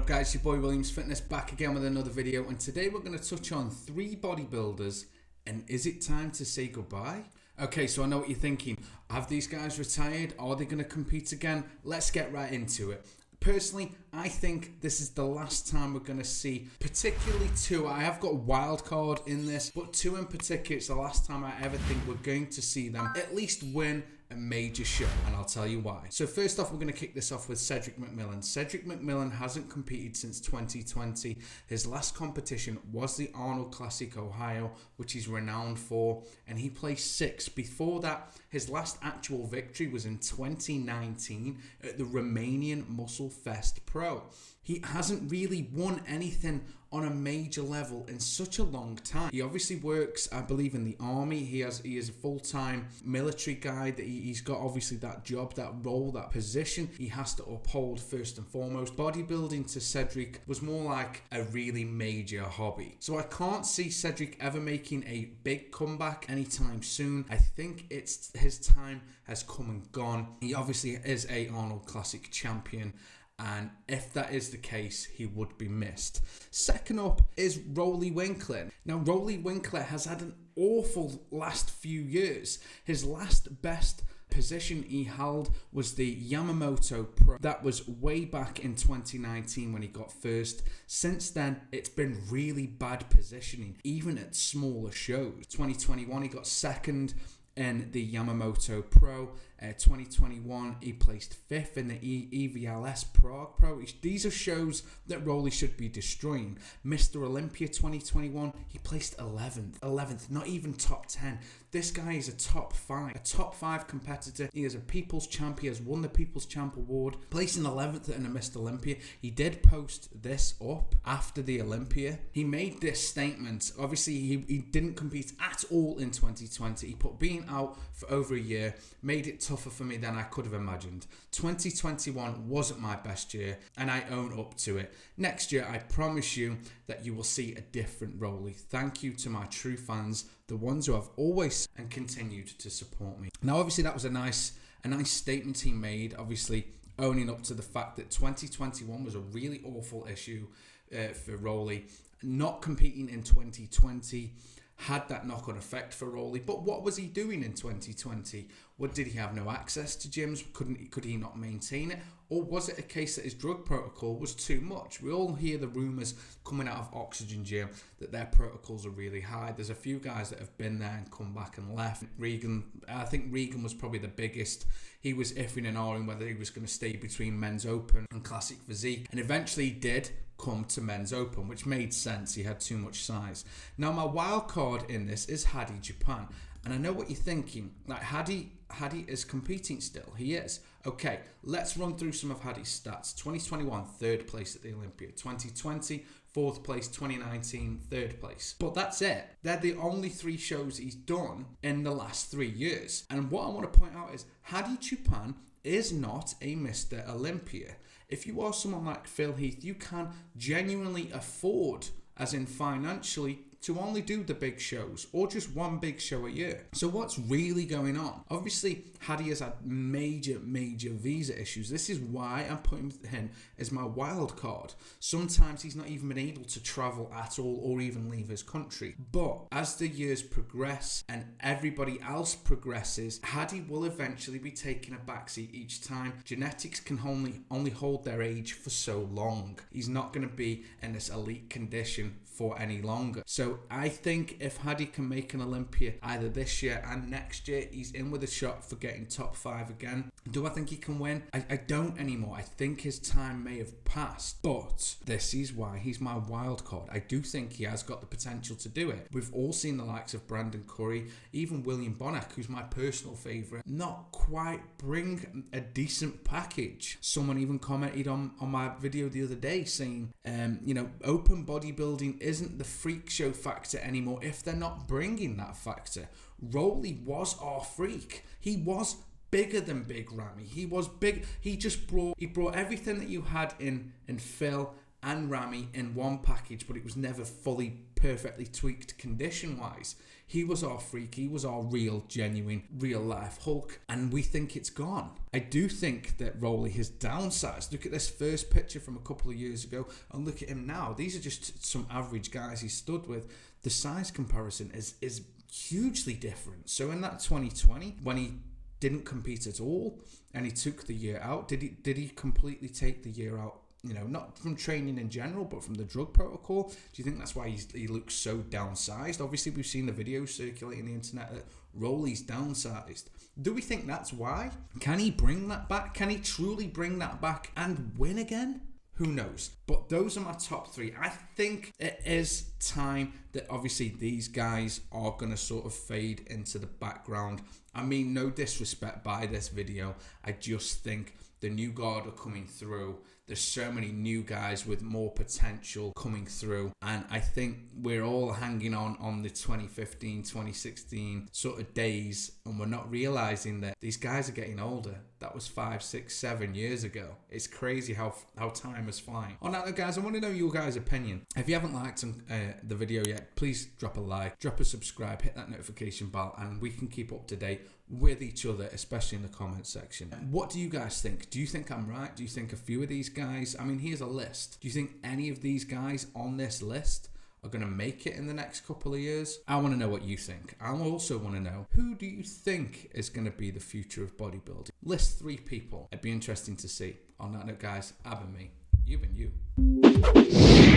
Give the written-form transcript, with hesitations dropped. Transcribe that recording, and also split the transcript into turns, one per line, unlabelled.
up guys, your boy Williams Fitness back again with another video, and today we're going to touch on 3 bodybuilders and is it time to say goodbye? Okay, so I know what you're thinking. Have these guys retired? Are they going to compete again? Let's get right into it. Personally, I think this is the last time we're going to see, particularly 2. I have got a wild card in this, but 2 in particular, it's the last time I ever think we're going to see them at least win a major show, and I'll tell you why. So first off, we're going to kick this off with Cedric McMillan. Cedric McMillan hasn't competed since 2020. His last competition was the Arnold Classic Ohio, which he's renowned for, and he placed 6th. Before that, his last actual victory was in 2019 at the Romanian Muscle Fest Pro. He hasn't really won anything on a major level in such a long time. He obviously works, I believe, in the army. He is a full-time military guy. That he's got obviously that job, that role, that position he has to uphold first and foremost. Bodybuilding to Cedric was more like a really major hobby. So I can't see Cedric ever making a big comeback anytime soon. I think his time has come and gone. He obviously is a Arnold Classic champion, and if that is the case, he would be missed. Second up is Roelly Winklaar. Now, Roelly Winklaar has had an awful last few years. His last best position he held was the Yamamoto Pro. That was way back in 2019 when he got first. Since then, it's been really bad positioning, even at smaller shows. 2021, he got second in the Yamamoto Pro. 2021, he placed 5th in the EVLS Prague Pro. These are shows that Roelly should be destroying. Mr. Olympia 2021, he placed 11th, not even top 10. This guy is a top 5 competitor. He is a People's Champ. He has won the People's Champ Award, placing 11th in a Mr. Olympia. He did post this up after the Olympia. He made this statement. Obviously, he didn't compete at all in 2020. He put being out for over a year, made it tougher for me than I could have imagined. 2021 wasn't my best year, and I own up to it. Next year, I promise you that you will see a different Roelly. Thank you to my true fans, the ones who have always and continued to support me. Now, obviously, that was a nice statement he made, obviously owning up to the fact that 2021 was a really awful issue for Roelly. Not competing in 2020 had that knock-on effect for Roelly. But what was he doing in 2020? Did he have no access to gyms? Could he not maintain it? Or was it a case that his drug protocol was too much? We all hear the rumours coming out of Oxygen Gym that their protocols are really high. There's a few guys that have been there and come back and left. I think Regan was probably the biggest. He was iffing and ahhing whether he was going to stay between Men's Open and Classic Physique, and eventually he did come to Men's Open, which made sense. He had too much size. Now, my wild card in this is Hadi Japan, and I know what you're thinking. Like, Hadi is competing still. He is. Okay, let's run through some of Hadi's stats. 2021, 3rd place at the Olympia. 2020, 4th place. 2019, 3rd place. But that's it. They're the only 3 shows he's done in the last 3 years. And what I want to point out is Hadi Japan is not a Mr. Olympia. If you are someone like Phil Heath, you can genuinely afford, as in financially, to only do the big shows or just one big show a year. So what's really going on? Obviously, Hadi has had major visa issues. This is why I'm putting him as my wild card. Sometimes he's not even been able to travel at all or even leave his country. But as the years progress and everybody else progresses, Hadi will eventually be taking a backseat each time. Genetics can only hold their age for so long. He's not going to be in this elite condition for any longer. So I think if Hadi can make an Olympia either this year and next year, he's in with a shot for getting top 5 again. Do I think he can win? I don't anymore. I think his time may have passed, but this is why he's my wild card. I do think he has got the potential to do it. We've all seen the likes of Brandon Curry, even William Bonac, who's my personal favourite, not quite bring a decent package. Someone even commented on my video the other day saying, open bodybuilding isn't the freak show factor anymore if they're not bringing that factor. Roelly was our freak. He was bigger than Big Ramy. He was big. He brought everything that you had in Phil and Ramy in one package, but it was never fully perfectly tweaked condition-wise. He was our freak, he was our real, genuine, real-life Hulk, and we think it's gone. I do think that Rolly has downsized. Look at this first picture from a couple of years ago, and look at him now. These are just some average guys he stood with. The size comparison is hugely different. So in that 2020, when he didn't compete at all, and he took the year out, did he completely take the year out? You know, not from training in general, but from the drug protocol. Do you think that's why he looks so downsized? Obviously, we've seen the videos circulating the internet that Rolly's downsized. Do we think that's why? Can he bring that back? Can he truly bring that back and win again? Who knows? But those are my top three. I think it is time that obviously these guys are going to sort of fade into the background. I mean, no disrespect by this video. I just think the new guard are coming through. There's so many new guys with more potential coming through. And I think we're all hanging on the 2015, 2016 sort of days. And we're not realizing that these guys are getting older. That was 5, 6, 7 years ago. It's crazy how time is flying. On that, guys, I want to know your guys' opinion. If you haven't liked the video yet, please drop a like, drop a subscribe, hit that notification bell, and we can keep up to date with each other, especially in the comment section. What do you guys think? Do you think I'm right? Do you think a few of these guys, I mean, here's a list. Do you think any of these guys on this list are going to make it in the next couple of years? I want to know what you think. I also want to know, who do you think is going to be the future of bodybuilding? List 3 people. It'd be interesting to see. On that note, guys, I've been me. You've been you.